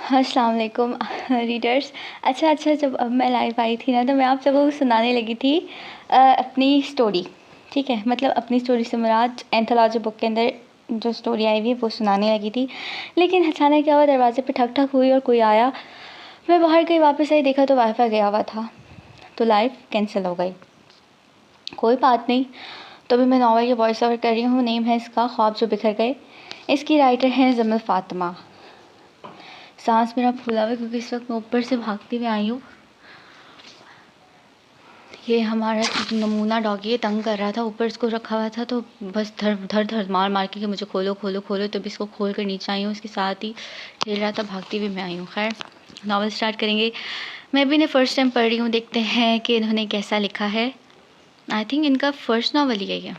السلام علیکم ریڈرس. اچھا جب اب میں لائیو آئی تھی نا تو میں آپ سب کو سنانے لگی تھی اپنی اسٹوری. ٹھیک ہے, مطلب اپنی اسٹوری سے مراد اینتھولوجی بک کے اندر جو اسٹوری آئی ہوئی ہے وہ سنانے لگی تھی. لیکن اچانک کیا ہوا, دروازے پہ ٹھک ٹھک ہوئی اور کوئی آیا. میں باہر گئی, واپس آئی, دیکھا تو وائی فائی گیا ہوا تھا, تو لائیو کینسل ہو گئی. کوئی بات نہیں. تو ابھی میں ناول یا وائس اوور کر رہی ہوں. نیم ہے اس کا خواب جو بکھر گئے. اس کی رائٹر ہیں زمل فاطمہ. سانس میرا پھولا ہوا کیونکہ اس وقت میں اوپر سے بھاگتی ہوئی آئی ہوں. یہ ہمارا نمونہ ڈاگی ہے, تنگ کر رہا تھا, اوپر اس کو رکھا ہوا تھا تو بس دھر مار مار کے کہ مجھے کھولو کھولو کھولو, تو بھی اس کو کھول کر نیچے آئی ہوں. اس کے ساتھ ہی کھیل رہا تھا, بھاگتی ہوئی میں آئی ہوں. خیر, ناول اسٹارٹ کریں گے. میں بھی انہیں فرسٹ ٹائم پڑھ رہی ہوں. دیکھتے ہیں کہ انہوں نے کیسا لکھا ہے. آئی تھنک ان کا فرسٹ ناول ہی ہے.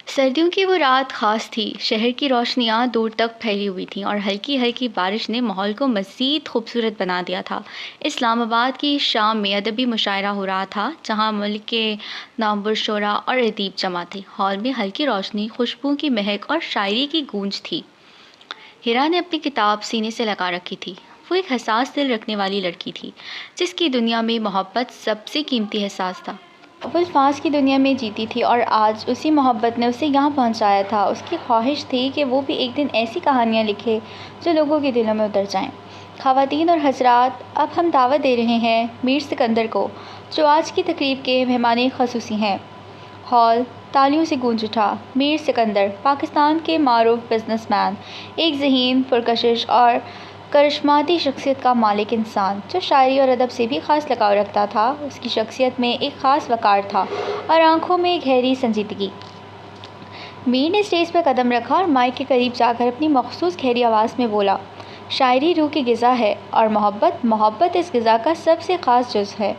سردیوں کی وہ رات خاص تھی. شہر کی روشنیاں دور تک پھیلی ہوئی تھیں اور ہلکی ہلکی بارش نے ماحول کو مزید خوبصورت بنا دیا تھا. اسلام آباد کی شام میں ادبی مشاعرہ ہو رہا تھا, جہاں ملک کے نامور شعراء اور ادیب جمع تھے. ہال میں ہلکی روشنی, خوشبو کی مہک اور شاعری کی گونج تھی. ہیرا نے اپنی کتاب سینے سے لگا رکھی تھی. وہ ایک حساس دل رکھنے والی لڑکی تھی, جس کی دنیا میں محبت سب سے قیمتی احساس تھا. وہ الفاظ کی دنیا میں جیتی تھی اور آج اسی محبت نے اسے یہاں پہنچایا تھا. اس کی خواہش تھی کہ وہ بھی ایک دن ایسی کہانیاں لکھے جو لوگوں کے دلوں میں اتر جائیں. خواتین اور حضرات, اب ہم دعوت دے رہے ہیں میر سکندر کو, جو آج کی تقریب کے مہمان خصوصی ہیں. ہال تالیوں سے گونج اٹھا. میر سکندر پاکستان کے معروف بزنس مین, ایک ذہین, پرکشش اور کرشماتی شخصیت کا مالک انسان, جو شاعری اور ادب سے بھی خاص لگاؤ رکھتا تھا. اس کی شخصیت میں ایک خاص وقار تھا اور آنکھوں میں گہری سنجیدگی. میر نے اسٹیج پر قدم رکھا اور مائک کے قریب جا کر اپنی مخصوص گہری آواز میں بولا, شاعری روح کی غذا ہے اور محبت اس غذا کا سب سے خاص جز ہے.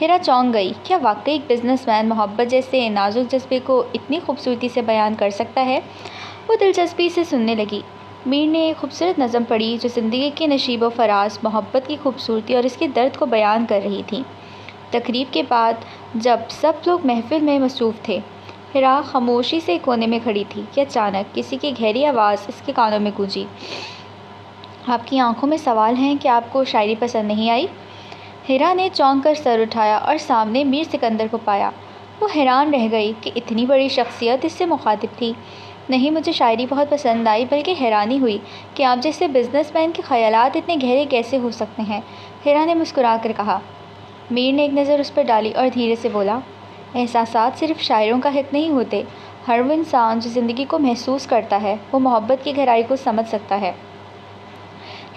ہیرا چونک گئی. کیا واقعی ایک بزنس مین محبت جیسے نازک جذبے کو اتنی خوبصورتی سے بیان کر سکتا ہے؟ وہ دلچسپی سے سننے لگی. میر نے ایک خوبصورت نظم پڑھی جو زندگی کے نشیب و فراز, محبت کی خوبصورتی اور اس کے درد کو بیان کر رہی تھی. تقریب کے بعد جب سب لوگ محفل میں مصروف تھے, ہیرا خاموشی سے کونے میں کھڑی تھی کہ اچانک کسی کی گہری آواز اس کے کانوں میں گونجی, آپ کی آنکھوں میں سوال ہیں کہ آپ کو شاعری پسند نہیں آئی؟ ہیرا نے چونک کر سر اٹھایا اور سامنے میر سکندر کو پایا. وہ حیران رہ گئی کہ اتنی بڑی شخصیت اس سے مخاطب تھی. نہیں, مجھے شاعری بہت پسند آئی, بلکہ حیرانی ہوئی کہ آپ جیسے بزنس مین کے خیالات اتنے گہرے کیسے ہو سکتے ہیں, ہیرا نے مسکرا کر کہا. میر نے ایک نظر اس پر ڈالی اور دھیرے سے بولا, احساسات صرف شاعروں کا حق نہیں ہوتے. ہر وہ انسان جو زندگی کو محسوس کرتا ہے وہ محبت کی گہرائی کو سمجھ سکتا ہے.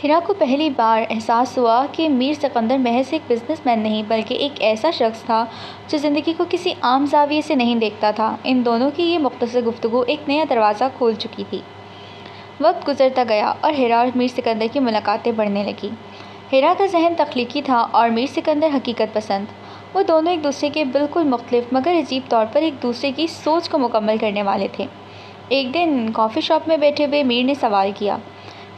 ہیرا کو پہلی بار احساس ہوا کہ میر سکندر محض ایک بزنس مین نہیں بلکہ ایک ایسا شخص تھا جو زندگی کو کسی عام زاویے سے نہیں دیکھتا تھا. ان دونوں کی یہ مختصر گفتگو ایک نیا دروازہ کھول چکی تھی. وقت گزرتا گیا اور ہیرا اور میر سکندر کی ملاقاتیں بڑھنے لگیں. ہیرا کا ذہن تخلیقی تھا اور میر سکندر حقیقت پسند. وہ دونوں ایک دوسرے کے بالکل مختلف مگر عجیب طور پر ایک دوسرے کی سوچ کو مکمل کرنے والے تھے. ایک دن کافی شاپ میں بیٹھے ہوئے میر نے سوال کیا,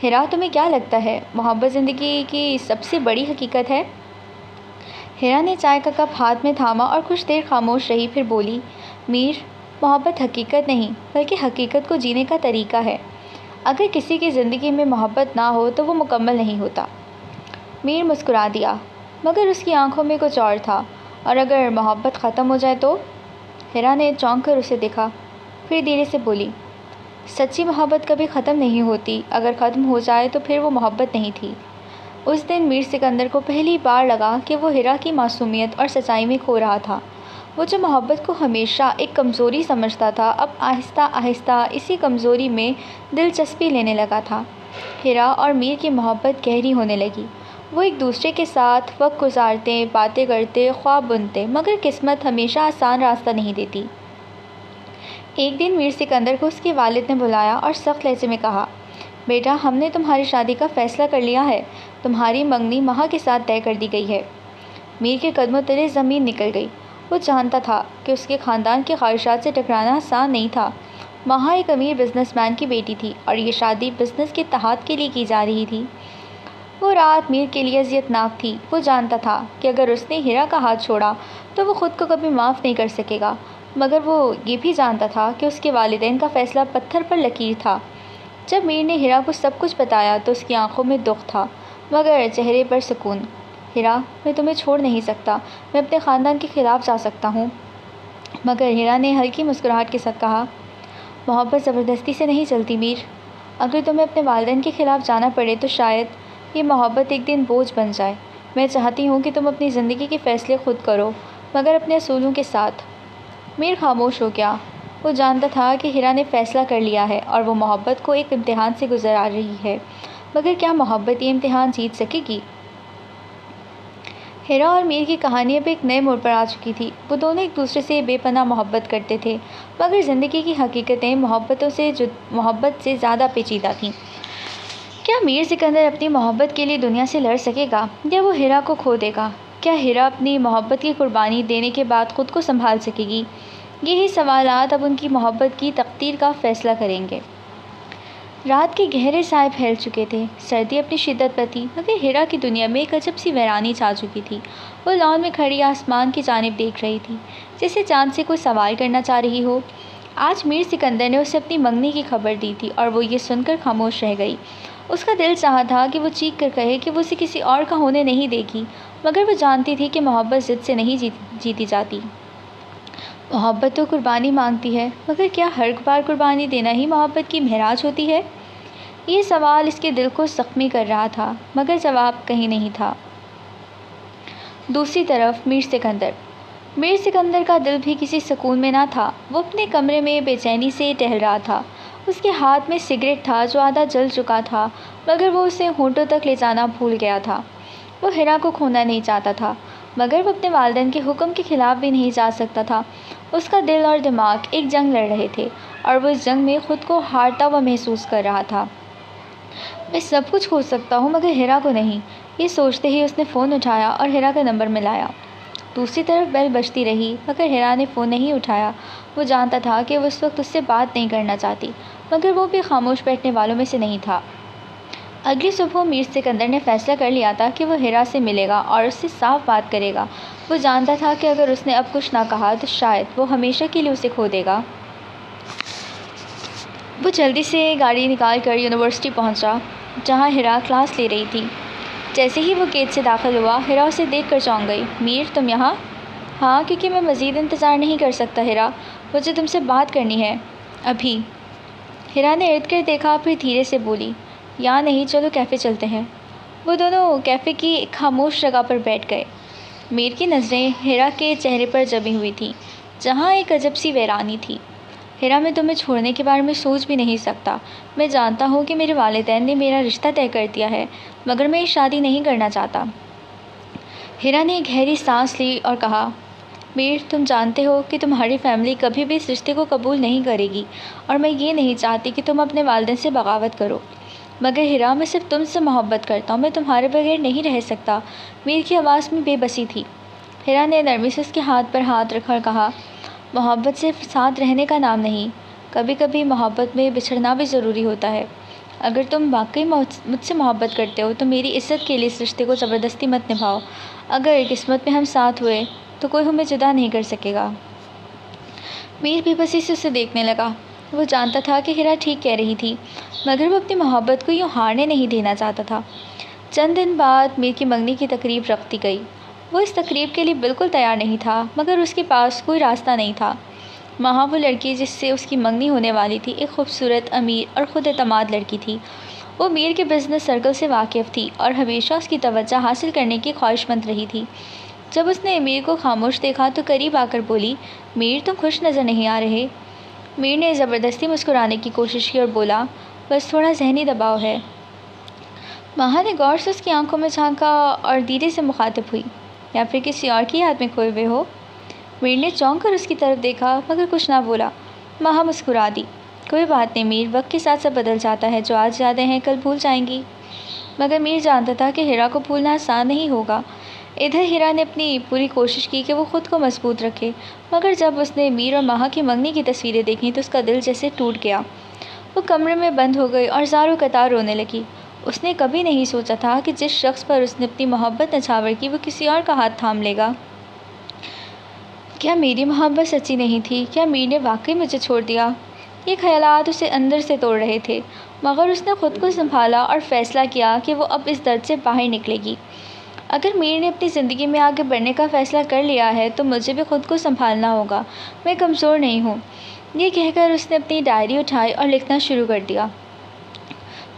ہیرا تمہیں کیا لگتا ہے محبت زندگی کی سب سے بڑی حقیقت ہے؟ ہیرا نے چائے کا کپ ہاتھ میں تھاما اور کچھ دیر خاموش رہی, پھر بولی, میر, محبت حقیقت نہیں بلکہ حقیقت کو جینے کا طریقہ ہے. اگر کسی کی زندگی میں محبت نہ ہو تو وہ مکمل نہیں ہوتا. میر مسکرا دیا, مگر اس کی آنکھوں میں کچھ اور تھا. اور اگر محبت ختم ہو جائے تو؟ ہیرا نے چونک کر اسے دیکھا, پھر دھیرے سے بولی, سچی محبت کبھی ختم نہیں ہوتی. اگر ختم ہو جائے تو پھر وہ محبت نہیں تھی. اس دن میر سکندر کو پہلی بار لگا کہ وہ ہیرا کی معصومیت اور سچائی میں کھو رہا تھا. وہ جو محبت کو ہمیشہ ایک کمزوری سمجھتا تھا, اب آہستہ آہستہ اسی کمزوری میں دلچسپی لینے لگا تھا. ہیرا اور میر کی محبت گہری ہونے لگی. وہ ایک دوسرے کے ساتھ وقت گزارتے, باتیں کرتے, خواب بنتے, مگر قسمت ہمیشہ آسان راستہ نہیں دیتی. ایک دن میر سکندر کو اس کے والد نے بلایا اور سخت لہجے میں کہا, بیٹا, ہم نے تمہاری شادی کا فیصلہ کر لیا ہے. تمہاری منگنی مہا کے ساتھ طے کر دی گئی ہے. میر کے قدموں تلے زمین نکل گئی. وہ جانتا تھا کہ اس کے خاندان کی خواہشات سے ٹکرانا آسان نہیں تھا. مہا ایک امیر بزنس مین کی بیٹی تھی اور یہ شادی بزنس کے اتحاد کے لیے کی جا رہی تھی. وہ رات میر کے لیے اذیت ناک تھی. وہ جانتا تھا کہ اگر اس نے ہیرا کا ہاتھ چھوڑا تو وہ خود کو کبھی معاف نہیں کر سکے گا, مگر وہ یہ بھی جانتا تھا کہ اس کے والدین کا فیصلہ پتھر پر لکیر تھا. جب میر نے ہیرا کو سب کچھ بتایا تو اس کی آنکھوں میں دکھ تھا مگر چہرے پر سکون۔ ہیرا، میں تمہیں چھوڑ نہیں سکتا، میں اپنے خاندان کے خلاف جا سکتا ہوں۔ مگر ہیرا نے ہلکی مسکراہٹ کے ساتھ کہا، محبت زبردستی سے نہیں چلتی میر۔ اگر تمہیں اپنے والدین کے خلاف جانا پڑے تو شاید یہ محبت ایک دن بوجھ بن جائے۔ میں چاہتی ہوں کہ تم اپنی زندگی کے فیصلے خود کرو، مگر اپنے اصولوں کے ساتھ۔ میر خاموش ہو گیا۔ وہ جانتا تھا کہ ہیرا نے فیصلہ کر لیا ہے اور وہ محبت کو ایک امتحان سے گزار رہی ہے، مگر کیا محبت یہ امتحان جیت سکے گی؟ ہیرا اور میر کی کہانی اب ایک نئے موڑ پر آ چکی تھی۔ وہ دونوں ایک دوسرے سے بے پناہ محبت کرتے تھے، مگر زندگی کی حقیقتیں محبت سے زیادہ پیچیدہ تھیں۔ کیا میر سکندر اپنی محبت کے لیے دنیا سے لڑ سکے گا یا وہ ہیرا کو کھو دے گا؟ کیا ہیرا اپنی محبت کی قربانی دینے کے بعد خود کو سنبھال سکے گی؟ یہی سوالات اب ان کی محبت کی تقدیر کا فیصلہ کریں گے۔ رات کے گہرے سائے پھیل چکے تھے، سردی اپنی شدت پر تھی، مگر ہیرا کی دنیا میں ایک عجب سی ویرانی چھا چکی تھی۔ وہ لان میں کھڑی آسمان کی جانب دیکھ رہی تھی، جیسے چاند سے کوئی سوال کرنا چاہ رہی ہو۔ آج میر سکندر نے اسے اپنی منگنی کی خبر دی تھی اور وہ یہ سن کر خاموش رہ گئی۔ اس کا دل چاہا تھا کہ وہ چیخ کر کہے کہ وہ اسے کسی اور کا ہونے نہیں دے گی، مگر وہ جانتی تھی کہ محبت ضد سے نہیں جیتی جاتی۔ محبت تو قربانی مانگتی ہے، مگر کیا ہر بار قربانی دینا ہی محبت کی معراج ہوتی ہے؟ یہ سوال اس کے دل کو زخمی کر رہا تھا، مگر جواب کہیں نہیں تھا۔ دوسری طرف میر سکندر کا دل بھی کسی سکون میں نہ تھا۔ وہ اپنے کمرے میں بے چینی سے ٹہل رہا تھا۔ اس کے ہاتھ میں سگریٹ تھا جو آدھا جل چکا تھا، مگر وہ اسے ہونٹوں تک لے جانا بھول گیا تھا۔ وہ ہیرا کو کھونا نہیں چاہتا تھا، مگر وہ اپنے والدین کے حکم کے خلاف بھی نہیں جا سکتا تھا۔ اس کا دل اور دماغ ایک جنگ لڑ رہے تھے اور وہ اس جنگ میں خود کو ہارتا ہوا محسوس کر رہا تھا۔ میں سب کچھ کھو سکتا ہوں مگر ہیرا کو نہیں، یہ سوچتے ہی اس نے فون اٹھایا اور ہیرا کا نمبر ملایا۔ دوسری طرف بیل بجتی رہی، مگر ہیرا نے فون نہیں اٹھایا۔ وہ جانتا تھا کہ وہ اس وقت اس سے بات نہیں کرنا چاہتی، مگر وہ بھی خاموش بیٹھنے والوں میں سے نہیں تھا۔ اگلی صبح میر سکندر نے فیصلہ کر لیا تھا کہ وہ ہیرا سے ملے گا اور اس سے صاف بات کرے گا۔ وہ جانتا تھا کہ اگر اس نے اب کچھ نہ کہا تو شاید وہ ہمیشہ کے لیے اسے کھو دے گا۔ وہ جلدی سے گاڑی نکال کر یونیورسٹی پہنچا، جہاں ہیرا کلاس لے رہی تھی۔ جیسے ہی وہ گیٹ سے داخل ہوا، ہیرا اسے دیکھ کر چونک گئی۔ میر، تم یہاں؟ ہاں، کیونکہ میں مزید انتظار نہیں کر سکتا ہیرا، مجھے تم سے بات کرنی ہے، ابھی۔ ہیرا نے ارد گرد دیکھا، پھر دھیرے سے بولی، یہاں نہیں، چلو کیفے چلتے ہیں۔ وہ دونوں کیفے کی ایک خاموش جگہ پر بیٹھ گئے۔ میر کی نظریں ہیرا کے چہرے پر جمی ہوئی تھیں، جہاں ایک عجب سی ویرانی تھی۔ ہیرا، میں تمہیں چھوڑنے کے بارے میں سوچ بھی نہیں سکتا۔ میں جانتا ہوں کہ میرے والدین نے میرا رشتہ طے کر دیا ہے، مگر میں یہ شادی نہیں کرنا چاہتا۔ ہیرا نے ایک گہری سانس لی اور کہا، میر، تم جانتے ہو کہ تمہاری فیملی کبھی بھی اس رشتے کو قبول نہیں کرے گی، اور میں یہ نہیں چاہتی کہ تم اپنے والدین سے بغاوت کرو۔ مگر ہیرا، میں صرف تم سے محبت کرتا ہوں، میں تمہارے بغیر نہیں رہ سکتا۔ میر کی آواز میں بے بسی تھی۔ ہیرا نے نرمی سے اس کے ہاتھ پر ہاتھ رکھ کر کہا، محبت صرف ساتھ رہنے کا نام نہیں، کبھی کبھی محبت میں بچھڑنا بھی ضروری ہوتا ہے۔ اگر تم واقعی مجھ سے محبت کرتے ہو تو میری عزت کے لیے اس رشتے کو زبردستی مت نبھاؤ۔ اگر قسمت میں ہم ساتھ ہوئے تو کوئی ہمیں جدا نہیں کر سکے گا۔ میر بے بسی سے اسے دیکھنے لگا۔ وہ جانتا تھا کہ ہیرا ٹھیک کہہ رہی تھی، مگر وہ اپنی محبت کو یوں ہارنے نہیں دینا چاہتا تھا۔ چند دن بعد میر کی منگنی کی تقریب رکھ دی گئی۔ وہ اس تقریب کے لیے بالکل تیار نہیں تھا، مگر اس کے پاس کوئی راستہ نہیں تھا۔ وہاں وہ لڑکی جس سے اس کی منگنی ہونے والی تھی ایک خوبصورت، امیر اور خود اعتماد لڑکی تھی۔ وہ میر کے بزنس سرکل سے واقف تھی اور ہمیشہ اس کی توجہ حاصل کرنے کی خواہش مند رہی تھی۔ جب اس نے میر کو خاموش دیکھا تو قریب آ کر بولی، میر، تم خوش نظر نہیں آ رہے۔ میر نے زبردستی مسکرانے کی کوشش کی اور بولا، بس تھوڑا ذہنی دباؤ ہے۔ ماہا نے غور سے اس کی آنکھوں میں جھانکا اور دھیرے سے مخاطب ہوئی، یا پھر کسی اور کی یاد میں کھوئے ہوئے ہو؟ میر نے چونک کر اس کی طرف دیکھا، مگر کچھ نہ بولا۔ ماہا مسکرا دی، کوئی بات نہیں میر، وقت کے ساتھ سب بدل جاتا ہے، جو آج یادیں ہیں کل بھول جائیں گی۔ مگر میر جانتا تھا کہ ہیرا کو بھولنا آسان نہیں ہوگا۔ ادھر ہیرا نے اپنی پوری کوشش کی کہ وہ خود کو مضبوط رکھے، مگر جب اس نے میر اور ماہا کی منگنی کی تصویریں دیکھیں تو اس کا دل جیسے ٹوٹ گیا۔ وہ کمرے میں بند ہو گئی اور زاروں قطار رونے لگی۔ اس نے کبھی نہیں سوچا تھا کہ جس شخص پر اس نے اپنی محبت نچھاور کی وہ کسی اور کا ہاتھ تھام لے گا۔ کیا میری محبت سچی نہیں تھی؟ کیا میر نے واقعی مجھے چھوڑ دیا؟ یہ خیالات اسے اندر سے توڑ رہے تھے۔ مگر اس نے خود کو سنبھالا اور فیصلہ کیا کہ وہ اب اس درد سے باہر نکلے گی۔ اگر میر نے اپنی زندگی میں آگے بڑھنے کا فیصلہ کر لیا ہے تو مجھے بھی خود کو سنبھالنا ہوگا، میں کمزور نہیں ہوں۔ یہ کہہ کر اس نے اپنی ڈائری اٹھائی اور لکھنا شروع کر دیا۔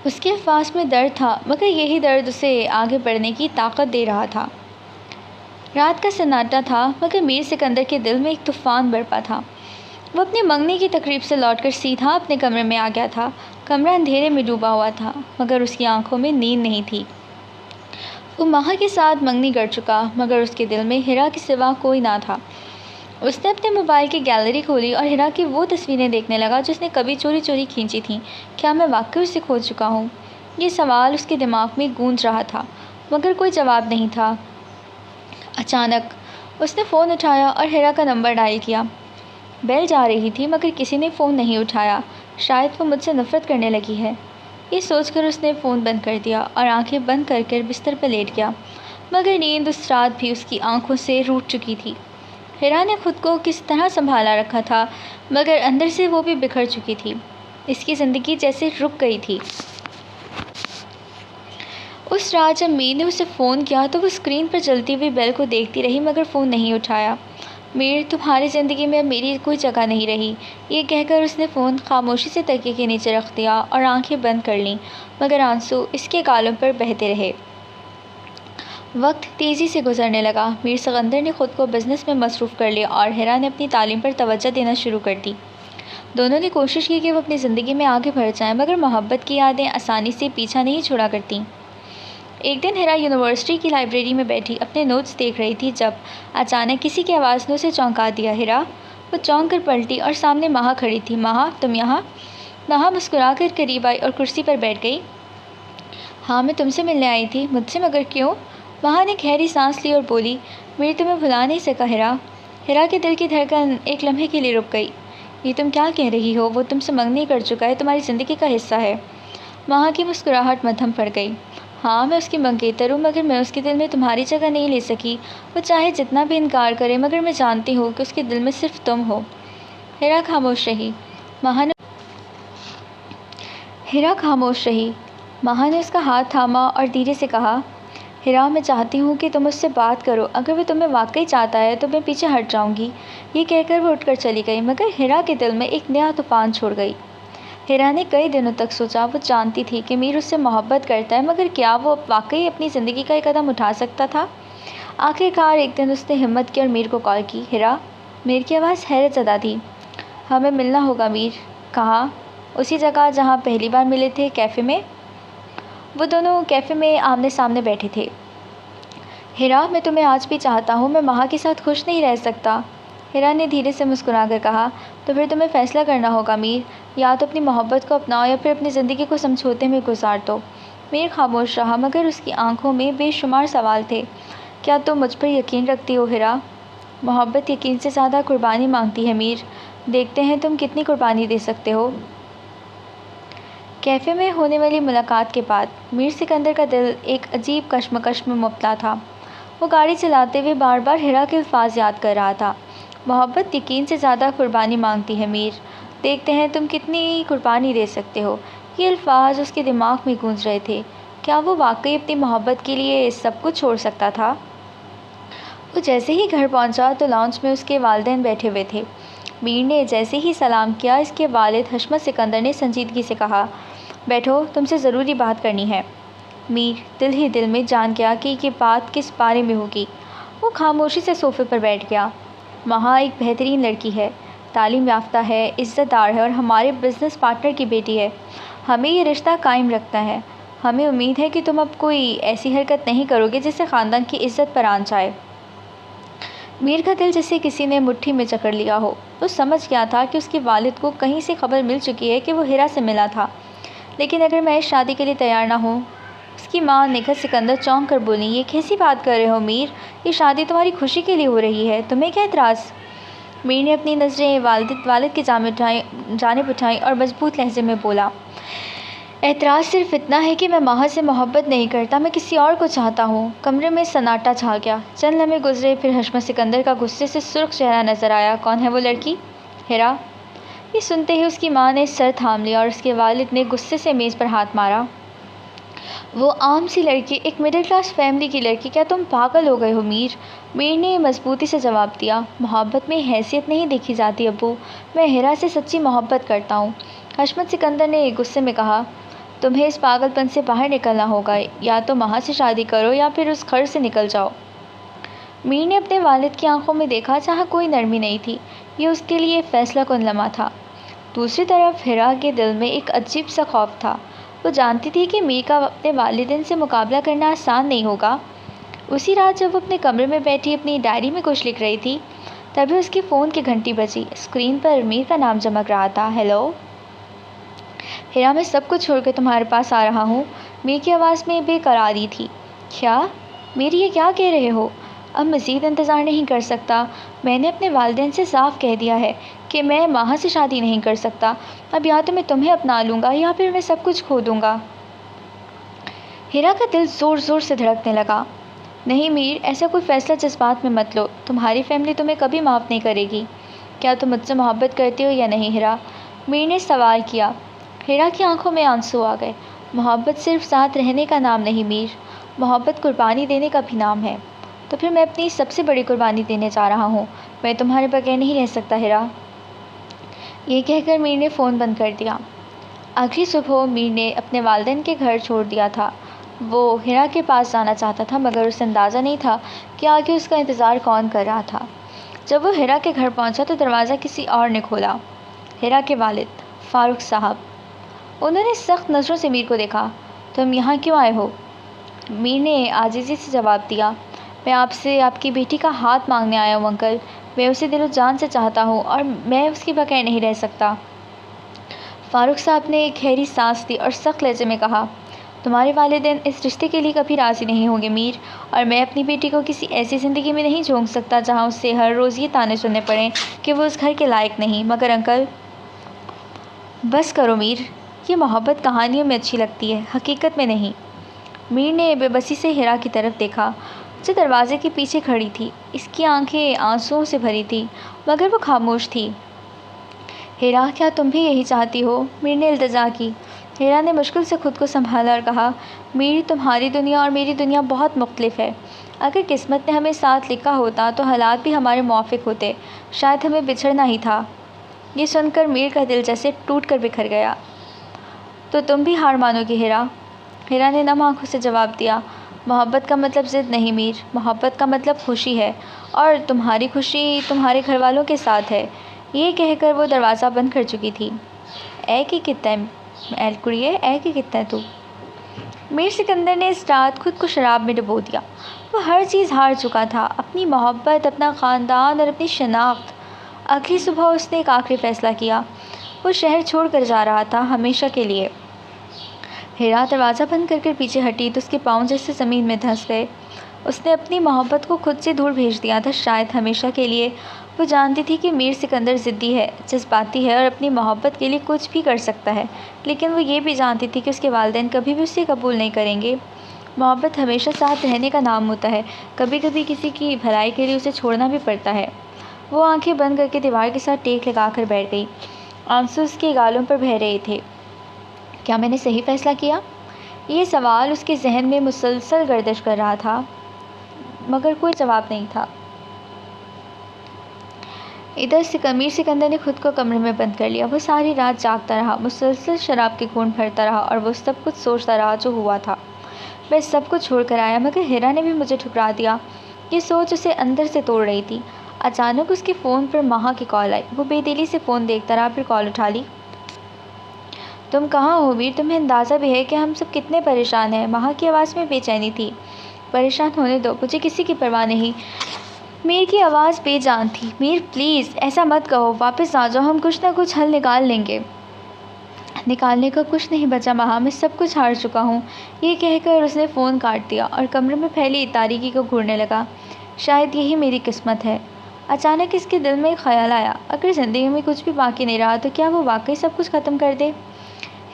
اس کے الفاظ میں درد تھا، مگر یہی درد اسے آگے بڑھنے کی طاقت دے رہا تھا۔ رات کا سناٹا تھا، مگر میر سکندر کے دل میں ایک طوفان برپا تھا۔ وہ اپنی منگنی کی تقریب سے لوٹ کر سیدھا اپنے کمرے میں آ گیا تھا۔ کمرہ اندھیرے میں ڈوبا ہوا تھا، مگر اس کی آنکھوں میں نیند نہیں تھی۔ وہ ماہا کے ساتھ منگنی کر چکا، مگر اس کے دل میں ہیرا کے سوا کوئی نہ تھا۔ اس نے اپنے موبائل کی گیلری کھولی اور ہیرا کی وہ تصویریں دیکھنے لگا جس نے کبھی چوری چوری کھینچی تھیں۔ کیا میں واقعی اسے کھو چکا ہوں؟ یہ سوال اس کے دماغ میں گونج رہا تھا، مگر کوئی جواب نہیں تھا۔ اچانک اس نے فون اٹھایا اور ہیرا کا نمبر ڈائل کیا۔ بیل جا رہی تھی، مگر کسی نے فون نہیں اٹھایا۔ شاید وہ مجھ سے نفرت کرنے لگی ہے، یہ سوچ کر اس نے فون بند کر دیا اور آنکھیں بند کر کر بستر پر لیٹ گیا۔ مگر نیند اس رات بھی اس کی آنکھوں سے روٹھ چکی تھی۔ ہیرا نے خود کو کس طرح سنبھالا رکھا تھا، مگر اندر سے وہ بھی بکھر چکی تھی۔ اس کی زندگی جیسے رک گئی تھی۔ اس رات جب میر نے اسے فون کیا تو وہ اسکرین پر چلتی ہوئی بیل کو دیکھتی رہی، مگر فون نہیں اٹھایا۔ میر، تمہاری زندگی میں اب میری کوئی جگہ نہیں رہی، یہ کہہ کر اس نے فون خاموشی سے تکیے کے نیچے رکھ دیا اور آنکھیں بند کر لیں، مگر آنسو اس کے گالوں پر بہتے رہے۔ وقت تیزی سے گزرنے لگا۔ میر سکندر نے خود کو بزنس میں مصروف کر لیا اور ہیرا نے اپنی تعلیم پر توجہ دینا شروع کر دی۔ دونوں نے کوشش کی کہ وہ اپنی زندگی میں آگے بڑھ جائیں، مگر محبت کی یادیں آسانی سے پیچھا نہیں چھوڑا کرتیں۔ ایک دن ہیرا یونیورسٹی کی لائبریری میں بیٹھی اپنے نوٹس دیکھ رہی تھی جب اچانک کسی کی آواز نے اسے چونکا دیا۔ ہیرا! وہ چونک کر پلٹی اور سامنے ماہا کھڑی تھی۔ ماہا، تم یہاں؟ ماہا مسکرا کر قریب آئی اور کرسی پر بیٹھ گئی۔ ہاں، میں تم سے ملنے آئی تھی۔ مجھ سے؟ مگر کیوں؟ ماہا نے گہری سانس لی اور بولی، میر تمہیں بھلا نہیں سکا ہیرا۔ ہیرا کے دل کی دھڑکن ایک لمحے کے لیے رک گئی۔ یہ تم کیا کہہ رہی ہو؟ وہ تم سے منگنی کر چکا ہے، تمہاری زندگی کا حصہ ہے۔ ماہا کی مسکراہٹ مدھم پڑ گئی۔ ہاں، میں اس کی منگیتر ہوں، مگر میں اس کے دل میں تمہاری جگہ نہیں لے سکی۔ وہ چاہے جتنا بھی انکار کرے، مگر میں جانتی ہوں کہ اس کے دل میں صرف تم ہو۔ ہیرا خاموش رہی۔ ماہا نے اس کا ہاتھ تھاما اور دھیرے سے کہا، ہیرا، میں چاہتی ہوں کہ تم اس سے بات کرو، اگر وہ تمہیں واقعی چاہتا ہے تو میں پیچھے ہٹ جاؤں گی۔ یہ کہہ کر وہ اٹھ کر چلی گئی، مگر ہیرا کے دل میں ایک نیا طوفان چھوڑ گئی۔ ہیرا نے کئی دنوں تک سوچا۔ وہ جانتی تھی کہ میر اس سے محبت کرتا ہے، مگر کیا وہ واقعی اپنی زندگی کا ایک قدم اٹھا سکتا تھا؟ آخرکار ایک دن اس نے ہمت کی اور میر کو کال کی۔ ہیرا! میر کی آواز حیرت زدہ تھی۔ ہمیں ملنا ہوگا میر۔ کہاں؟ اسی جگہ جہاں پہلی بار ملے تھے، کیفے میں۔ وہ دونوں کیفے میں آمنے سامنے بیٹھے تھے۔ ہیرا، میں تمہیں آج بھی چاہتا ہوں، میں ماہا کے ساتھ خوش نہیں رہ سکتا۔ ہیرا نے دھیرے سے مسکرا کر کہا، تو پھر تمہیں فیصلہ کرنا ہوگا میر، یا تو اپنی محبت کو اپناؤ یا پھر اپنی زندگی کو سمجھوتے میں گزار دو۔ میر خاموش رہا، مگر اس کی آنکھوں میں بے شمار سوال تھے۔ کیا تم مجھ پر یقین رکھتی ہو ہیرا؟ محبت یقین سے زیادہ قربانی مانگتی ہے میر، دیکھتے ہیں تم کتنی قربانی دے سکتے ہو۔ کیفے میں ہونے والی ملاقات کے بعد میر سکندر کا دل ایک عجیب کشمکش میں مبتلا تھا۔ وہ گاڑی چلاتے ہوئے بار بار ہیرا کے الفاظ یاد کر رہا تھا۔ محبت یقین سے زیادہ قربانی مانگتی ہے میر، دیکھتے ہیں تم کتنی قربانی دے سکتے ہو۔ یہ الفاظ اس کے دماغ میں گونج رہے تھے۔ کیا وہ واقعی اپنی محبت کے لیے سب کچھ چھوڑ سکتا تھا؟ وہ جیسے ہی گھر پہنچا تو لاؤنج میں اس کے والدین بیٹھے ہوئے تھے۔ میر نے جیسے ہی سلام کیا، اس کے والد حشمت سکندر نے سنجیدگی سے کہا، بیٹھو، تم سے ضروری بات کرنی ہے۔ میر دل ہی دل میں جان گیا کہ یہ بات کس بارے میں ہوگی۔ وہ خاموشی سے صوفے پر بیٹھ گیا۔ ماہا ایک بہترین لڑکی ہے، تعلیم یافتہ ہے، عزت دار ہے اور ہمارے بزنس پارٹنر کی بیٹی ہے۔ ہمیں یہ رشتہ قائم رکھنا ہے۔ ہمیں امید ہے کہ تم اب کوئی ایسی حرکت نہیں کرو گے جس سے خاندان کی عزت پر آنچ آئے۔ میر کا دل جسے کسی نے مٹھی میں جکڑ لیا ہو۔ وہ سمجھ گیا تھا کہ اس کے والد کو کہیں سے خبر مل چکی ہے کہ وہ ہیرا سے ملا تھا، لیکن اگر میں اس شادی کے لیے تیار نہ ہوں۔ اس کی ماں نکھت سکندر چونک کر بولی، یہ کیسی بات کر رہے ہو میر؟ یہ شادی تمہاری خوشی کے لیے ہو رہی ہے، تمہیں کیا اعتراض؟ میر نے اپنی نظریں والد کی جانب اٹھائیں اور مضبوط لہجے میں بولا، اعتراض صرف اتنا ہے کہ میں ماہا سے محبت نہیں کرتا، میں کسی اور کو چاہتا ہوں۔ کمرے میں سناٹا چھا گیا۔ چند لمحے گزرے، پھر حشمت سکندر کا غصے سے سرخ چہرہ نظر آیا۔ کون ہے وہ لڑکی؟ ہیرا۔ یہ سنتے ہی اس کی ماں نے سر تھام لیا اور اس کے والد نے غصے سے میز پر ہاتھ مارا۔ وہ عام سی لڑکی، ایک مڈل کلاس فیملی کی لڑکی، کیا تم پاگل ہو گئے ہو میر؟ میر نے مضبوطی سے جواب دیا، محبت میں حیثیت نہیں دیکھی جاتی ابو، میں ہیرا سے سچی محبت کرتا ہوں۔ حشمت سکندر نے غصے میں کہا، تمہیں اس پاگل پن سے باہر نکلنا ہوگا، یا تو ماں سے شادی کرو یا پھر اس گھر سے نکل جاؤ۔ میر نے اپنے والد کی آنکھوں میں دیکھا جہاں کوئی نرمی نہیں تھی۔ یہ اس کے لیے فیصلہ کن لمحہ تھا۔ دوسری طرف ہیرا کے دل میں ایک عجیب سا خوف تھا۔ وہ جانتی تھی کہ میر کا اپنے والدین سے مقابلہ کرنا آسان نہیں ہوگا۔ اسی رات جب وہ اپنے کمرے میں بیٹھی اپنی ڈائری میں کچھ لکھ رہی تھی، تبھی اس کے فون کی گھنٹی بجی۔ اسکرین پر میر کا نام چمک رہا تھا۔ ہیلو ہیرا، میں سب کچھ چھوڑ کے تمہارے پاس آ رہا ہوں۔ میر کی آواز میں بے قراری تھی۔ کیا؟ میر، یہ کیا کہہ رہے ہو؟ اب مزید انتظار نہیں کر سکتا۔ میں نے اپنے والدین سے صاف کہہ دیا ہے کہ میں ماہا سے شادی نہیں کر سکتا۔ اب یا تو میں تمہیں اپنا لوں گا یا پھر میں سب کچھ کھو دوں گا۔ ہیرا کا دل زور زور سے دھڑکنے لگا۔ نہیں میر، ایسا کوئی فیصلہ جذبات میں مت لو۔ تمہاری فیملی تمہیں کبھی معاف نہیں کرے گی۔ کیا تم مجھ سے محبت کرتے ہو یا نہیں ہیرا؟ میر نے سوال کیا۔ ہیرا کی آنکھوں میں آنسو آ گئے۔ محبت صرف ساتھ رہنے کا نام نہیں میر، محبت قربانی دینے کا بھی نام ہے۔ تو پھر میں اپنی سب سے بڑی قربانی دینے جا رہا ہوں۔ میں تمہارے بغیر نہیں رہ سکتا ہیرا۔ یہ کہہ کر میر نے فون بند کر دیا۔ اگلی صبح میر نے اپنے والدین کے گھر چھوڑ دیا تھا۔ وہ ہیرا کے پاس جانا چاہتا تھا، مگر اسے اندازہ نہیں تھا کہ آگے اس کا انتظار کون کر رہا تھا۔ جب وہ ہیرا کے گھر پہنچا تو دروازہ کسی اور نے کھولا۔ ہیرا کے والد فاروق صاحب۔ انہوں نے سخت نظروں سے میر کو دیکھا۔ تم یہاں کیوں آئے ہو؟ میر نے عاجزی سے جواب دیا، میں آپ سے آپ کی بیٹی کا ہاتھ مانگنے آیا ہوں انکل۔ میں اسے دل و جان سے چاہتا ہوں اور میں اس کے بغیر نہیں رہ سکتا۔ فاروق صاحب نے ایک گہری سانس لی اور سخت لہجے میں کہا، تمہارے والدین اس رشتے کے لیے کبھی راضی نہیں ہوں گے میر، اور میں اپنی بیٹی کو کسی ایسی زندگی میں نہیں جھونک سکتا جہاں اس سے ہر روز یہ طعنے سننے پڑیں کہ وہ اس گھر کے لائق نہیں۔ مگر انکل… بس کرو میر، یہ محبت کہانیوں میں اچھی لگتی ہے، حقیقت میں نہیں۔ میر نے بے بسی سے ہیرا کی طرف دیکھا جو دروازے کے پیچھے کھڑی تھی۔ اس کی آنکھیں آنسوؤں سے بھری تھیں، مگر وہ خاموش تھی۔ ہیرا، کیا تم بھی یہی چاہتی ہو؟ میر نے التجا کی۔ ہیرا نے مشکل سے خود کو سنبھالا اور کہا، میر، تمہاری دنیا اور میری دنیا بہت مختلف ہے۔ اگر قسمت نے ہمیں ساتھ لکھا ہوتا تو حالات بھی ہمارے موافق ہوتے، شاید ہمیں بچھڑنا ہی تھا۔ یہ سن کر میر کا دل جیسے ٹوٹ کر بکھر گیا۔ تو تم بھی ہار مانو گی ہیرا؟ ہیرا نے نم آنکھوں سے جواب دیا، محبت کا مطلب ضد نہیں میر، محبت کا مطلب خوشی ہے، اور تمہاری خوشی تمہارے گھر والوں کے ساتھ ہے۔ یہ کہہ کر وہ دروازہ بند کر چکی تھی۔ اے کی کتنا ایل کڑیے، اے کی کتنا تو۔ میر سکندر نے اس رات خود کو شراب میں ڈبو دیا۔ وہ ہر چیز ہار چکا تھا، اپنی محبت، اپنا خاندان اور اپنی شناخت۔ اگلی صبح اس نے ایک آخری فیصلہ کیا۔ وہ شہر چھوڑ کر جا رہا تھا، ہمیشہ کے لیے۔ ہیرا دروازہ بند کر کر پیچھے ہٹی تو اس کے پاؤں جیسے زمین میں دھنس گئے۔ اس نے اپنی محبت کو خود سے دور بھیج دیا تھا، شاید ہمیشہ کے لیے۔ وہ جانتی تھی کہ میر سکندر ضدی ہے، جذباتی ہے اور اپنی محبت کے لیے کچھ بھی کر سکتا ہے، لیکن وہ یہ بھی جانتی تھی کہ اس کے والدین کبھی بھی اسے قبول نہیں کریں گے۔ محبت ہمیشہ ساتھ رہنے کا نام ہوتا ہے، کبھی کبھی کسی کی بھلائی کے لیے اسے چھوڑنا بھی پڑتا ہے۔ وہ آنکھیں بند کر کے دیوار کے ساتھ ٹیک لگا کر بیٹھ گئی۔ آنسو اس کے گالوں پر بہہ رہے تھے۔ کیا میں نے صحیح فیصلہ کیا؟ یہ سوال اس کے ذہن میں مسلسل گردش کر رہا تھا، مگر کوئی جواب نہیں تھا۔ ادھر میر سکندر نے خود کو کمرے میں بند کر لیا۔ وہ ساری رات جاگتا رہا، مسلسل شراب کے گھونٹ بھرتا رہا اور وہ سب کچھ سوچتا رہا جو ہوا تھا۔ میں سب کچھ چھوڑ کر آیا، مگر ہیرا نے بھی مجھے ٹھکرا دیا۔ یہ سوچ اسے اندر سے توڑ رہی تھی۔ اچانک اس کے فون پر ماہا کی کال آئی۔ وہ بے دلی سے فون دیکھتا رہا، پھر کال اٹھا لی۔ تم کہاں ہو میر؟ تمہیں اندازہ بھی ہے کہ ہم سب کتنے پریشان ہیں؟ ماہا کی آواز میں بے چینی تھی۔ پریشان ہونے دو، مجھے کسی کی پرواہ نہیں۔ میر کی آواز بے جان تھی۔ میر پلیز ایسا مت کہو، واپس آ جاؤ، ہم کچھ نہ کچھ حل نکال لیں گے۔ نکالنے کا کچھ نہیں بچا ماہا، میں سب کچھ ہار چکا ہوں۔ یہ کہہ کر اس نے فون کاٹ دیا اور کمرے میں پھیلی تاریکی کو گھورنے لگا۔ شاید یہی میری قسمت ہے۔ اچانک اس کے دل میں ایک خیال آیا، اگر زندگی میں کچھ بھی باقی نہیں رہا تو کیا وہ واقعی سب کچھ ختم کر دے؟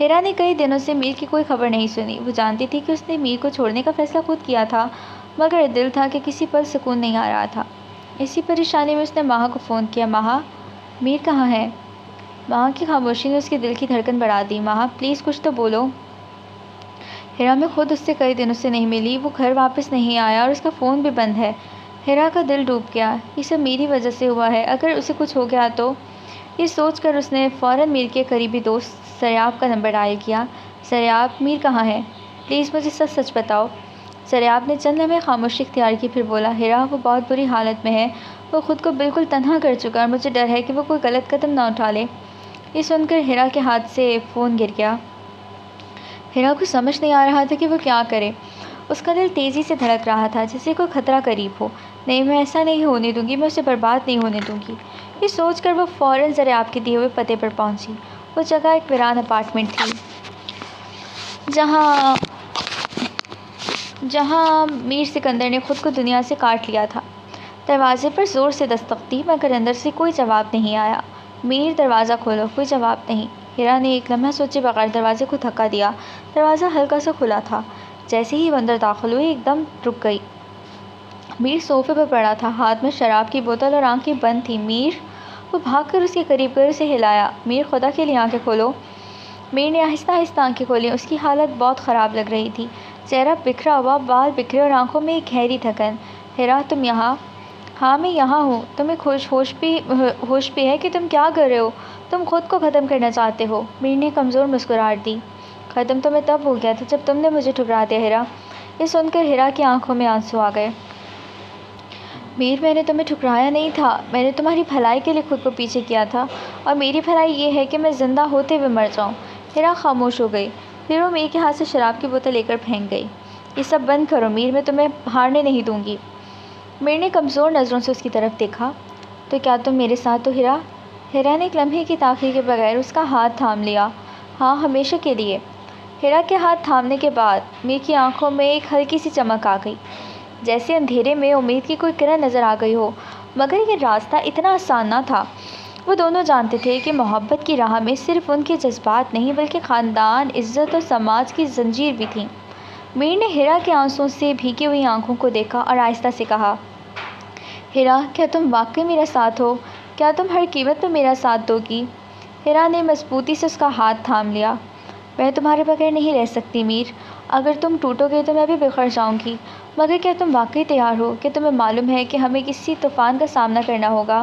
ہیرا نے کئی دنوں سے میر کی کوئی خبر نہیں سنی۔ وہ جانتی تھی کہ اس نے میر کو چھوڑنے کا فیصلہ خود کیا تھا، مگر دل تھا کہ کسی پل سکون نہیں آ رہا تھا۔ اسی پریشانی میں اس نے ماہا کو فون کیا۔ ماہا، میر کہاں ہے؟ ماں کی خاموشی نے اس کے دل کی دھڑکن بڑھا دی۔ ماں پلیز کچھ تو بولو۔ ہیرا میں خود اس سے کئی دنوں سے نہیں ملی، وہ گھر واپس نہیں آیا اور اس کا فون بھی بند ہے۔ ہیرا کا دل ڈوب گیا، یہ سب میری وجہ سے ہوا ہے، اگر اسے کچھ ہو گیا تو۔ یہ سوچ کر اس نے فوراً میر کے قریبی دوست سریاب کا نمبر ڈائل کیا۔ سریاب، میر کہاں ہے؟ پلیز مجھے سچ سچ بتاؤ۔ سریاب نے چند لمحے خاموشی اختیار کی، پھر بولا، ہیرا وہ بہت بری حالت میں ہے، وہ خود کو بالکل تنہا کر چکا اور مجھے ڈر ہے کہ وہ کوئی غلط قدم نہ اٹھا لے۔ یہ سن کر ہیرا کے ہاتھ سے فون گر گیا۔ ہیرا کو سمجھ نہیں آ رہا تھا کہ وہ کیا کرے۔ اس کا دل تیزی سے دھڑک رہا تھا جیسے کوئی خطرہ قریب ہو۔ نہیں، میں ایسا نہیں ہونے دوں گی، میں اسے برباد نہیں ہونے دوں گی۔ یہ سوچ کر وہ فوراً سریاب کے دیے ہوئے پتے پر پہنچی۔ وہ جگہ ایک ویران اپارٹمنٹ تھی جہاں میر سکندر نے خود کو دنیا سے کاٹ لیا تھا۔ دروازے پر زور سے دستک دی مگر اندر سے کوئی جواب نہیں آیا۔ میر، دروازہ کھولو۔ کوئی جواب نہیں۔ ہیرا نے ایک لمحہ سوچے بغیر دروازے کو دھکا دیا۔ دروازہ ہلکا سا کھلا تھا۔ جیسے ہی وہ اندر داخل ہوئی ایک دم رک گئی۔ میر صوفے پر پڑا تھا، ہاتھ میں شراب کی بوتل اور آنکھیں بند تھیں۔ میر! وہ بھاگ کر اس کے قریب گئی، اسے ہلایا۔ میر، خدا کے لیے آنکھیں کھولو۔ میر نے آہستہ آہستہ آنکھیں کھولیں۔ اس کی حالت بہت خراب لگ رہی تھی، چہرہ بکھرا ہوا، بال بکھرے اور آنکھوں میں ایک گہری تھکن۔ ہیرا، تم یہاں؟ ہاں میں یہاں ہوں۔ تمہیں ہوش بھی ہے کہ تم کیا کر رہے ہو؟ تم خود کو ختم کرنا چاہتے ہو۔ میر نے کمزور مسکراہٹ دی۔ ختم تو میں تب ہو گیا تھا جب تم نے مجھے ٹھکرا دیا ہیرا۔ یہ سن کر ہیرا کی آنکھوں میں آنسو آ گئے۔ میر، میں نے تمہیں ٹھکرایا نہیں تھا، میں نے تمہاری بھلائی کے لیے خود کو پیچھے کیا تھا، اور میری بھلائی یہ ہے کہ میں زندہ ہوتے ہوئے مر جاؤں۔ ہیرا خاموش ہو گئی، پھر وہ میر کے ہاتھ سے شراب کی بوتل لے کر پھینک گئی۔ یہ سب بند کرو میر، میں تمہیں ہارنے نہیں دوں گی۔ میر نے کمزور نظروں سے اس کی طرف دیکھا۔ تو کیا تم میرے ساتھ ہو ہیرا؟ ہیرا نے ایک لمحے کی تاخیر کے بغیر اس کا ہاتھ تھام لیا۔ ہاں، ہمیشہ کے لیے۔ ہیرا کے ہاتھ تھامنے کے بعد میر کی آنکھوں میں ایک ہلکی سی چمک آ گئی، جیسے اندھیرے میں امید کی کوئی کرن نظر آ گئی ہو۔ مگر یہ راستہ اتنا آسان نہ تھا۔ وہ دونوں جانتے تھے کہ محبت کی راہ میں صرف ان کے جذبات نہیں بلکہ خاندان، عزت اور سماج کی زنجیر بھی تھی۔ میر نے ہیرا کے آنسوؤں سے بھیگی ہوئی آنکھوں کو دیکھا اور آہستہ سے کہا، ہیرا، کیا تم واقعی میرا ساتھ ہو؟ کیا تم ہر قیمت پر میرا ساتھ دو گی؟ ہیرا نے مضبوطی سے اس کا ہاتھ تھام لیا۔ میں تمہارے بغیر نہیں رہ سکتی میر، اگر تم ٹوٹو گے تو میں بھی بکھر جاؤں گی، مگر کیا تم واقعی تیار ہو؟ کہ تمہیں معلوم ہے کہ ہمیں کسی طوفان کا سامنا کرنا ہوگا؟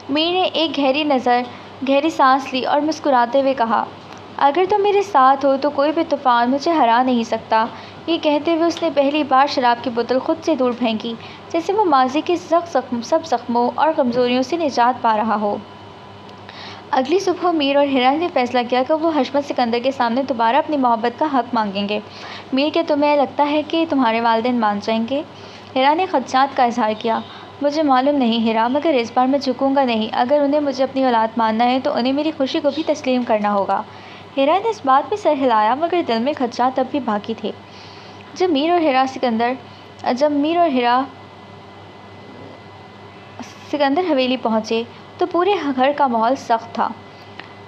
میر نے ایک گہری سانس لی اور مسکراتے ہوئے کہا، اگر تم میرے ساتھ ہو تو کوئی بھی طوفان مجھے ہرا نہیں سکتا۔ یہ کہتے ہوئے اس نے پہلی بار شراب کی بوتل خود سے دور پھینکی، جیسے وہ ماضی کے سب زخموں اور کمزوریوں سے نجات پا رہا ہو۔ اگلی صبح میر اور ہیرا نے فیصلہ کیا کہ وہ حشمت سکندر کے سامنے دوبارہ اپنی محبت کا حق مانگیں گے۔ میر، کیا تمہیں لگتا ہے کہ تمہارے والدین مان جائیں گے؟ ہیرا نے خدشات کا اظہار کیا۔ مجھے معلوم نہیں ہیرا، مگر اس بار میں جھکوں گا نہیں۔ اگر انہیں مجھے اپنی اولاد ماننا ہے تو انہیں میری خوشی کو بھی تسلیم کرنا ہوگا۔ ہیرا نے اس بات میں سر ہلایا، مگر دل میں خدشات اب بھی باقی تھے۔ جب میر اور ہیرا سکندر حویلی پہنچے تو پورے گھر کا ماحول سخت تھا۔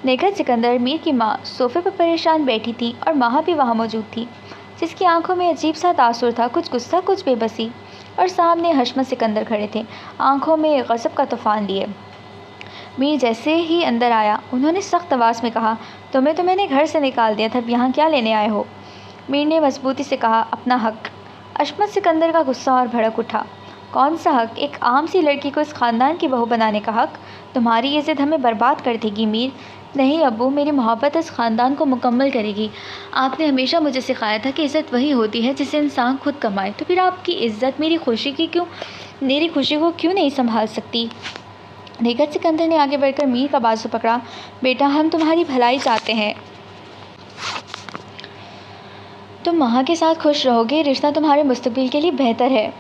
نگہت سکندر، میر کی ماں، صوفے پر پریشان بیٹھی تھی اور ماں بھی وہاں موجود تھی، جس کی آنکھوں میں عجیب سا تاثر تھا، کچھ غصہ، کچھ بے بسی۔ اور سامنے حشمت سکندر کھڑے تھے، آنکھوں میں غضب کا طوفان لیے۔ میر جیسے ہی اندر آیا، انہوں نے سخت آواز میں کہا، تمہیں تو میں نے گھر سے نکال دیا تھا، اب یہاں کیا لینے آئے ہو؟ میر نے مضبوطی سے کہا، اپنا حق۔ حشمت سکندر کا غصہ اور بھڑک اٹھا۔ کون سا حق؟ ایک عام سی لڑکی کو اس خاندان کی بہو بنانے کا حق؟ تمہاری یہ ضد ہمیں برباد کر دے گی میر۔ نہیں ابو، میری محبت اس خاندان کو مکمل کرے گی۔ آپ نے ہمیشہ مجھے سکھایا تھا کہ عزت وہی ہوتی ہے جسے انسان خود کمائے، تو پھر آپ کی عزت میری خوشی کو کیوں نہیں سنبھال سکتی؟ نگہت سکندر نے آگے بڑھ کر میر کا بازو پکڑا، بیٹا، ہم تمہاری بھلائی چاہتے ہیں۔ تم ماں کے ساتھ خوش رہو گے، رشتہ تمہارے مستقبل کے لیے بہتر ہے۔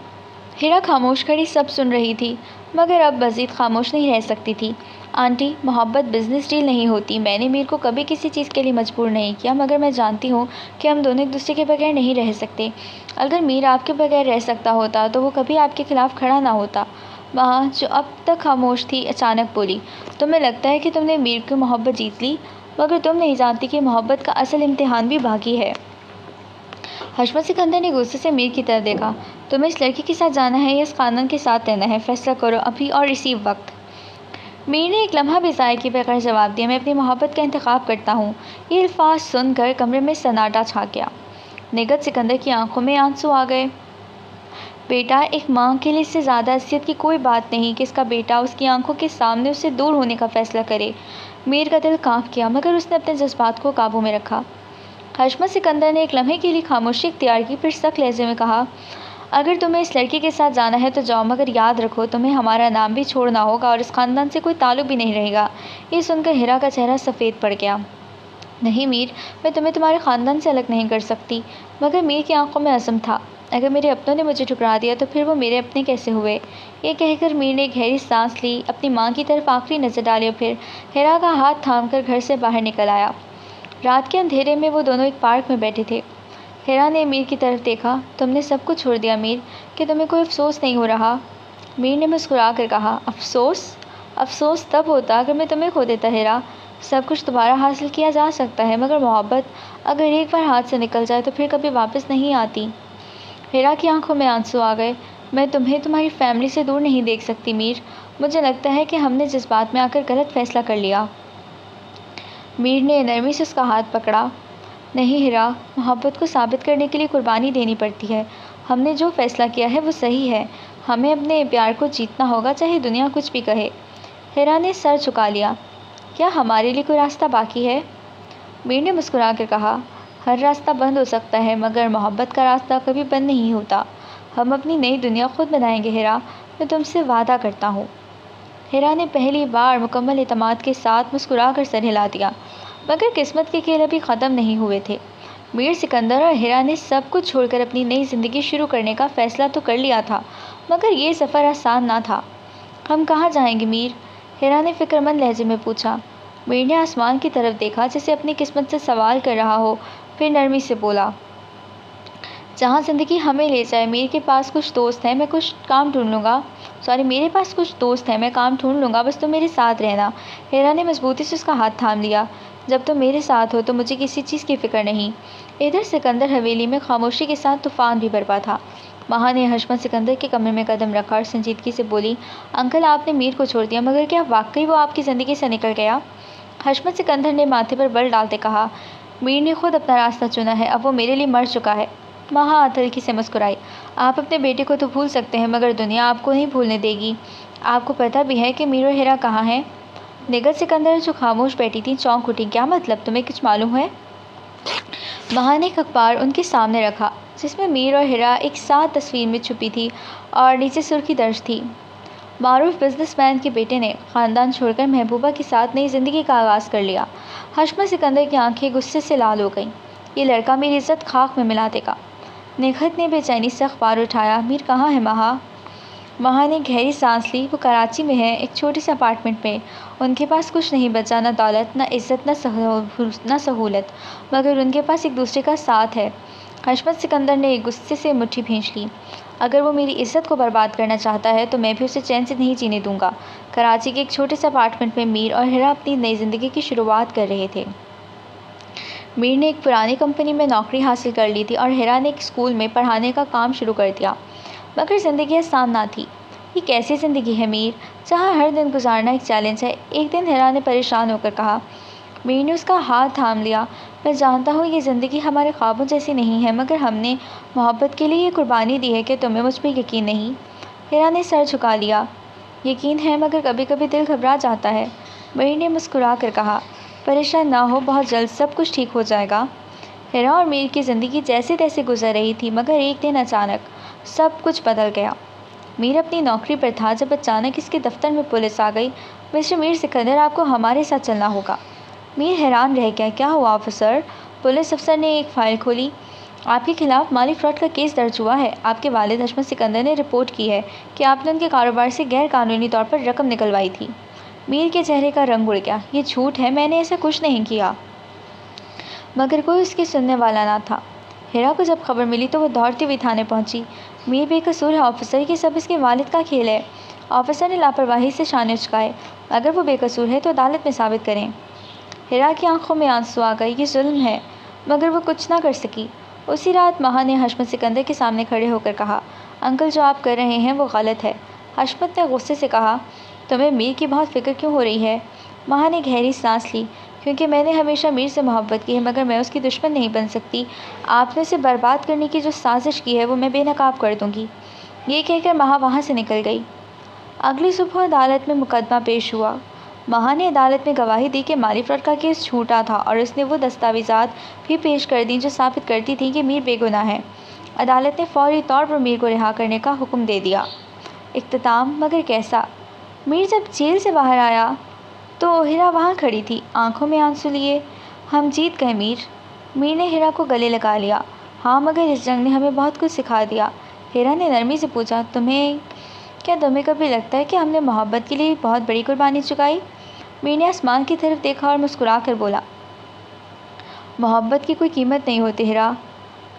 ہیرا خاموش کھڑی سب سن رہی تھی، مگر اب مزید خاموش نہیں رہ سکتی تھی۔ آنٹی، محبت بزنس ڈیل نہیں ہوتی۔ میں نے میر کو کبھی کسی چیز کے لیے مجبور نہیں کیا، مگر میں جانتی ہوں کہ ہم دونوں ایک دوسرے کے بغیر نہیں رہ سکتے۔ اگر میر آپ کے بغیر رہ سکتا ہوتا تو وہ کبھی آپ کے خلاف کھڑا نہ ہوتا۔ ماں، جو اب تک خاموش تھی، اچانک بولی، تمہیں لگتا ہے کہ تم نے میر کی محبت جیت لی، مگر تم نہیں جانتی کہ محبت کا اصل امتحان بھی باقی ہے۔ حشمت سکندر نے غصے سے میر کی طرف دیکھا، تمہیں اس لڑکی کے ساتھ جانا ہے یا اس خاندان کے ساتھ رہنا ہے؟ فیصلہ کرو ابھی اور اسی وقت۔ میر نے ایک لمحہ بھی ضائع کیے بغیر جواب دیا۔ میں اپنی محبت کا انتخاب کرتا ہوں۔ یہ الفاظ سن کر کمرے میں سناٹا چھا گیا۔ نگہت سکندر کی آنکھوں میں آنسو آ گئے۔ بیٹا، ایک ماں کے لیے اس سے زیادہ اذیت کی کوئی بات نہیں کہ اس کا بیٹا اس کی آنکھوں کے سامنے اس سے دور ہونے کا فیصلہ کرے۔ میر کا دل کانپ گیا، مگر اس نے اپنے جذبات کو قابو میں رکھا۔ حشمت سکندر نے ایک لمحے کے لیے خاموشی اختیار کی، پھر سخت لہجے میں کہا، اگر تمہیں اس لڑکی کے ساتھ جانا ہے تو جاؤ، مگر یاد رکھو تمہیں ہمارا نام بھی چھوڑنا ہوگا اور اس خاندان سے کوئی تعلق بھی نہیں رہے گا۔ یہ سن کر ہیرا کا چہرہ سفید پڑ گیا۔ نہیں میر، میں تمہیں تمہارے خاندان سے الگ نہیں کر سکتی۔ مگر میر کی آنکھوں میں عزم تھا، اگر میرے اپنوں نے مجھے ٹھکرا دیا تو پھر وہ میرے اپنے کیسے ہوئے؟ یہ کہہ کر میر نے گہری سانس لی، اپنی ماں کی طرف آخری نظر ڈالی اور پھر ہیرا کا ہاتھ تھام کر گھر سے باہر نکل آیا۔ رات کے اندھیرے میں وہ دونوں ایک پارک میں بیٹھے تھے۔ ہیرا نے میر کی طرف دیکھا، تم نے سب کچھ چھوڑ دیا میر، کہ تمہیں کوئی افسوس نہیں ہو رہا؟ میر نے مسکرا کر کہا، افسوس؟ افسوس تب ہوتا اگر میں تمہیں کھو دیتا ہیرا۔ سب کچھ دوبارہ حاصل کیا جا سکتا ہے، مگر محبت اگر ایک بار ہاتھ سے نکل جائے تو پھر کبھی واپس نہیں آتی۔ ہیرا کی آنکھوں میں آنسو آ گئے۔ میں تمہیں تمہاری فیملی سے دور نہیں دیکھ سکتی میر، مجھے لگتا ہے کہ ہم نے جذبات میں آ کر غلط فیصلہ کر لیا۔ میر نے نرمی سے اس کا ہاتھ پکڑا۔ نہیں ہیرا، محبت کو ثابت کرنے کے لیے قربانی دینی پڑتی ہے۔ ہم نے جو فیصلہ کیا ہے وہ صحیح ہے، ہمیں اپنے پیار کو جیتنا ہوگا چاہے دنیا کچھ بھی کہے۔ ہیرا نے سر جھکا لیا۔ کیا ہمارے لیے کوئی راستہ باقی ہے؟ میر نے مسکرا کر کہا، ہر راستہ بند ہو سکتا ہے مگر محبت کا راستہ کبھی بند نہیں ہوتا۔ ہم اپنی نئی دنیا خود بنائیں گے ہیرا، میں تم سے وعدہ کرتا ہوں۔ ہیرا نے پہلی بار مکمل اعتماد کے ساتھ مسکرا کر سر ہلا دیا، مگر قسمت کے کھیل ابھی ختم نہیں ہوئے تھے۔ میر سکندر اور ہیرا نے سب کچھ چھوڑ کر اپنی نئی زندگی شروع کرنے کا فیصلہ تو کر لیا تھا، مگر یہ سفر آسان نہ تھا۔ ہم کہاں جائیں گے میر؟ ہیرا نے فکر مند لہجے میں پوچھا۔ میر نے آسمان کی طرف دیکھا جیسے اپنی قسمت سے سوال کر رہا ہو، پھر نرمی سے بولا، جہاں زندگی ہمیں لے جائے۔ میر کے پاس کچھ دوست ہیں، میں کچھ کام ڈھونڈ لوں گا۔ میرے پاس کچھ دوست ہیں، میں کام ڈھونڈ لوں گا، بس تم میرے ساتھ رہنا۔ ہیرا نے مضبوطی سے اس کا ہاتھ تھام لیا۔ جب تم میرے ساتھ ہو تو مجھے کسی چیز کی فکر نہیں۔ ادھر سکندر حویلی میں خاموشی کے ساتھ طوفان بھی برپا تھا۔ ماں نے حشمت سکندر کے کمرے میں قدم رکھا اور سنجیدگی سے بولی، انکل آپ نے میر کو چھوڑ دیا، مگر کیا واقعی وہ آپ کی زندگی سے نکل گیا؟ حشمت سکندر نے ماتھے پر بل ڈالتے کہا، میر نے خود اپنا راستہ چنا ہے، اب وہ میرے لیے مر چکا ہے۔ ماں ہلکی سے مسکرائی، آپ اپنے بیٹے کو تو بھول سکتے ہیں مگر دنیا آپ کو نہیں بھولنے دے گی۔ آپ کو پتہ بھی ہے کہ میر اور ہیرا کہاں ہیں؟ نگہت سکندر جو خاموش بیٹھی تھی چونک اٹھی، کیا مطلب؟ تمہیں کچھ معلوم ہے؟ ماں نے ایک اخبار ان کے سامنے رکھا جس میں میر اور ہیرا ایک ساتھ تصویر میں چھپی تھی اور نیچے سرخی درج تھی، معروف بزنس مین کے بیٹے نے خاندان چھوڑ کر محبوبہ کے ساتھ نئی زندگی کا آغاز کر لیا۔ حشمت سکندر کی آنکھیں غصے سے لال ہو گئیں۔ یہ لڑکا میری عزت خاک میں ملا دے گا۔ نگہت نے بے چینی سے اخبار اٹھایا، میر کہاں ہے ماں؟ ماں نے گہری سانس لی، وہ کراچی میں ہے، ایک چھوٹے سے اپارٹمنٹ میں۔ ان کے پاس کچھ نہیں بچا، نہ دولت، نہ عزت، نہ سہولت، مگر ان کے پاس ایک دوسرے کا ساتھ ہے۔ حشمت سکندر نے غصے سے مٹھی بھینچ لی، اگر وہ میری عزت کو برباد کرنا چاہتا ہے تو میں بھی اسے چین سے نہیں جینے دوں گا۔ کراچی کے ایک چھوٹے سے اپارٹمنٹ میں میر اور ہیرا اپنی نئی زندگی کی شروعات کر رہے تھے۔ میر نے ایک پرانی کمپنی میں نوکری حاصل کر لی تھی اور ہیرا نے ایک اسکول میں پڑھانے کا کام شروع کر دیا، مگر زندگی آسان نہ تھی۔ یہ کیسی زندگی ہے میر، جہاں ہر دن گزارنا ایک چیلنج ہے؟ ایک دن ہیرا نے پریشان ہو کر کہا۔ میر نے اس کا ہاتھ تھام لیا، میں جانتا ہوں یہ زندگی ہمارے خوابوں جیسی نہیں ہے، مگر ہم نے محبت کے لیے یہ قربانی دی ہے کہ تمہیں مجھ پہ یقین نہیں؟ ہیرا نے سر جھکا لیا، یقین ہے مگر کبھی کبھی دل گھبرا جاتا ہے۔ میر نے مسکرا کر کہا، پریشان نہ ہو، بہت جلد سب کچھ ٹھیک ہو جائے گا۔ ہیرا اور میر کی زندگی جیسے تیسے گزر رہی تھی، مگر ایک دن اچانک سب کچھ بدل گیا۔ میر اپنی نوکری پر تھا جب اچانک اس کے دفتر میں پولیس آ گئی۔ مسٹر میر سکندر، آپ کو ہمارے ساتھ چلنا ہوگا۔ میر حیران رہ گیا، کیا ہوا آفیسر؟ پولیس افسر نے ایک فائل کھولی، آپ کے خلاف مالی فراڈ کا کیس درج ہوا ہے۔ آپ کے والد حشمت سکندر نے رپورٹ کی ہے کہ آپ نے ان کے کاروبار سے غیر قانونی طور پر رقم نکلوائی تھی۔ میر کے چہرے کا رنگ اڑ گیا، یہ جھوٹ ہے، میں نے ایسا کچھ نہیں کیا۔ مگر کوئی اس کی سننے والا نہ تھا۔ ہیرا کو جب خبر ملی تو وہ دوڑتی ہوئی تھانے پہنچی۔ میر بے قصور ہے آفیسر، یہ سب اس کے والد کا کھیل ہے۔ آفیسر نے لاپرواہی سے شانے اچکائے، اگر وہ بے قصور ہے تو عدالت میں ثابت کریں۔ ہیرا کی آنکھوں میں آنسو آ گئے، یہ ظلم ہے، مگر وہ کچھ نہ کر سکی۔ اسی رات ماں نے حشمت سکندر کے سامنے کھڑے ہو کر کہا، انکل جو آپ کر رہے ہیں وہ غلط ہے۔ حشمت نے غصے سے کہا، تمہیں میر کی بہت فکر کیوں ہو رہی ہے؟ ماں نے گہری سانس لی۔ کیونکہ میں نے ہمیشہ میر سے محبت کی ہے، مگر میں اس کی دشمن نہیں بن سکتی۔ آپ نے اسے برباد کرنے کی جو سازش کی ہے وہ میں بے نقاب کر دوں گی۔ یہ کہہ کر مہا وہاں سے نکل گئی۔ اگلی صبح عدالت میں مقدمہ پیش ہوا۔ مہا نے عدالت میں گواہی دی کہ مالی فراڈ کا کیس جھوٹا تھا اور اس نے وہ دستاویزات بھی پیش کر دیں جو ثابت کرتی تھیں کہ میر بے گناہ ہے۔ عدالت نے فوری طور پر میر کو رہا کرنے کا حکم دے دیا۔ اختتام، مگر کیسا؟ میر جب جیل سے باہر آیا تو ہیرا وہاں کھڑی تھی، آنکھوں میں آنسو لیے۔ ہم جیت گئے میر۔ میر نے ہیرا کو گلے لگا لیا۔ ہاں، مگر اس جنگ نے ہمیں بہت کچھ سکھا دیا۔ ہیرا نے نرمی سے پوچھا، کیا تمہیں کبھی لگتا ہے کہ ہم نے محبت کے لیے بہت بڑی قربانی چکائی؟ میر نے آسمان کی طرف دیکھا اور مسکرا کر بولا، محبت کی کوئی قیمت نہیں ہوتی ہیرا۔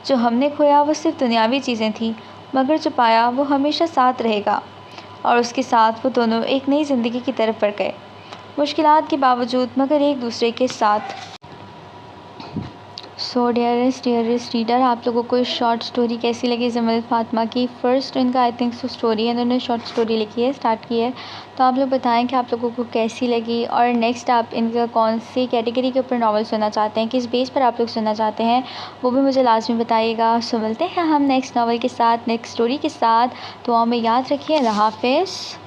جو ہم نے کھویا وہ صرف دنیاوی چیزیں تھیں، مگر جو پایا وہ ہمیشہ ساتھ رہے گا۔ اور اس کے ساتھ وہ دونوں ایک نئی زندگی کی طرف بڑھ گئے، مشکلات کے باوجود، مگر ایک دوسرے کے ساتھ۔ سو ڈیئرسٹ ریڈر، آپ لوگوں کو شارٹ سٹوری کیسی لگی زمل فاطمہ کی؟ فرسٹ ان کا آئی تھنک سو سٹوری ہے، انہوں نے شارٹ سٹوری لکھی ہے، اسٹارٹ کی ہے، تو آپ لوگ بتائیں کہ آپ لوگوں کو کیسی لگی، اور نیکسٹ آپ ان کا کون سی کیٹیگری کے اوپر ناول سننا چاہتے ہیں، کس بیس پر آپ لوگ سننا چاہتے ہیں، وہ بھی مجھے لازمی بتائیے گا۔ سو ملتے ہیں ہم نیکسٹ ناول کے ساتھ، نیکسٹ سٹوری کے ساتھ، دعاؤں میں یاد رکھیے۔ اللہ حافظ۔